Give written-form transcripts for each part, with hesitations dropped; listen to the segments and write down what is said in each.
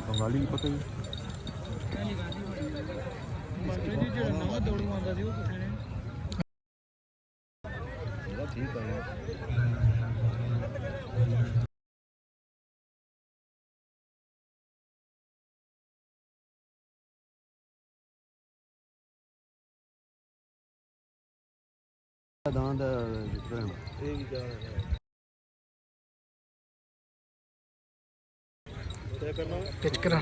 बंगाली की पता ही ठीक है दांत टिचकरा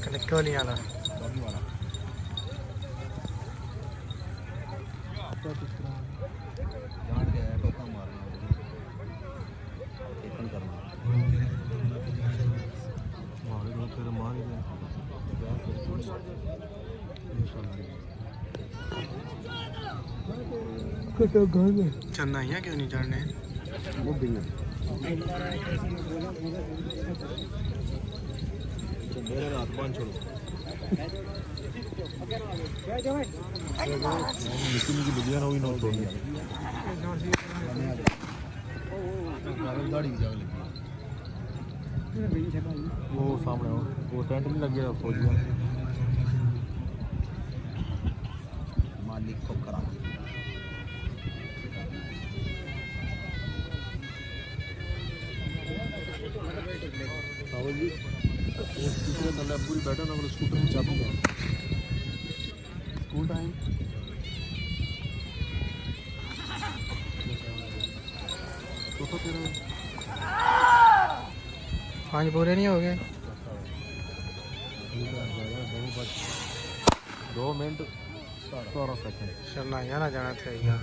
कनक वाली आला चलना है क्यों नहीं चढ़ने मेरे हाथ पान छोड़ो निकी निकी बिल्लियां ना हुई नोट हो गया गाड़ी की जगह लगी वो सामने वो टेंट नहीं लग गया फौजियों मालिक को करा जी पूरी बैठा ना स्कूटर में चाबी स्कूल टाइम पाँच पूरे नहीं हो गए 2 मिनट 17 सेकंड चलना है ना जाना था यार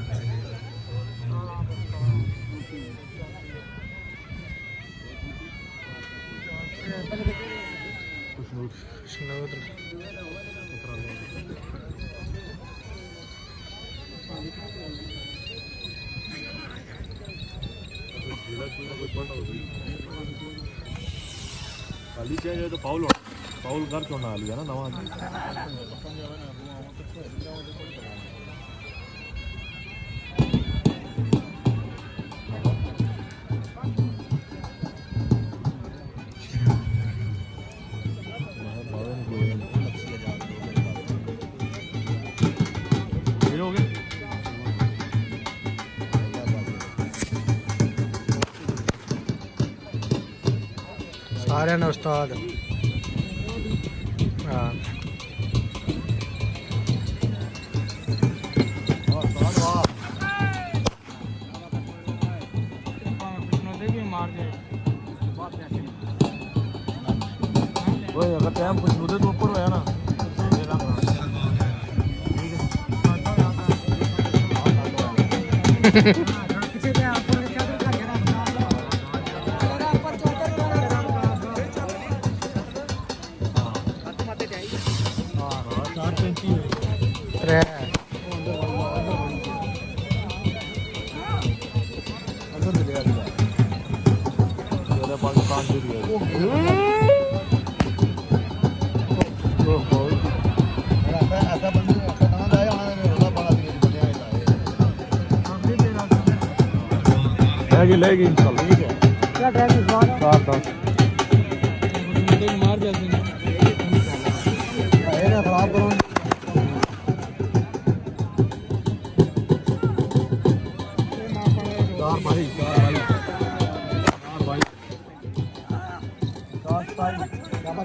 खाली चाहिए तो पाउल घर छोड़ना आ लिया ना नवा सारे ने उस्ताद हाँ अगर टाइम कुछ मुझे तो ऊपर है ना लेगी इंशाल्लाह ठीक है क्या टाइम इस बार 7:10 मार जल्दी है ना खराब करो भाई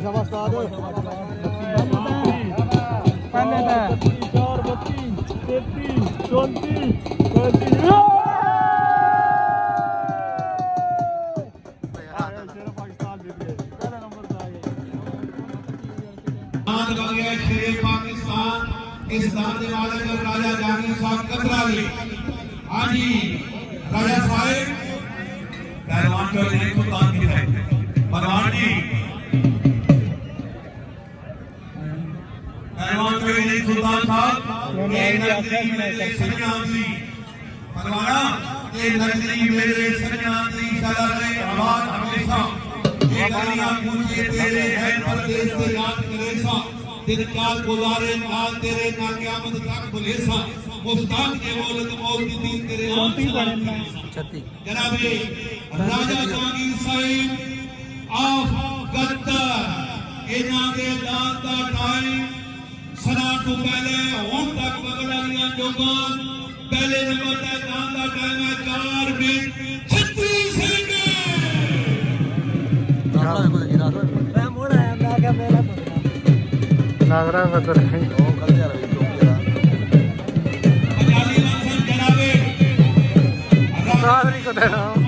शाबाश उस्ताद पहले था 4 32 33 34 पाकिस्तान इस दाने वाले को राजा जाने साहब कतराली हाजी राजा साहब पहलवान को नहीं सुल्तान की है पहलवान जी पहलवान को नहीं सुल्तान साहब ये नजरी मेरे सन्याम दी पहलवाना ये नजरी मेरे सन्याम दी सदा रहे आबाद हमेशा ये गलियां पूछे तेरे है परदेश से याद करे सा दिन काल गुजारे नाल तेरे ना क़यामत तक बुलेसा मुस्ताक के मौलद मौत दी दीन तेरे चौंती पढ़ना 36 जनाबे राजा जहांगीर साहिब ऑफ गद्दार इन्हां दे दान दा टाइम सना तो पहले हुण तक बगल वालियां जोगां पहले नंबर दा दान दा टाइम है 4 मिनट 36 सेकंड मैं मुड़ आया मैं क्या मेरा नागरा बकर है अजाली वासन जनाबे रात नहीं को देना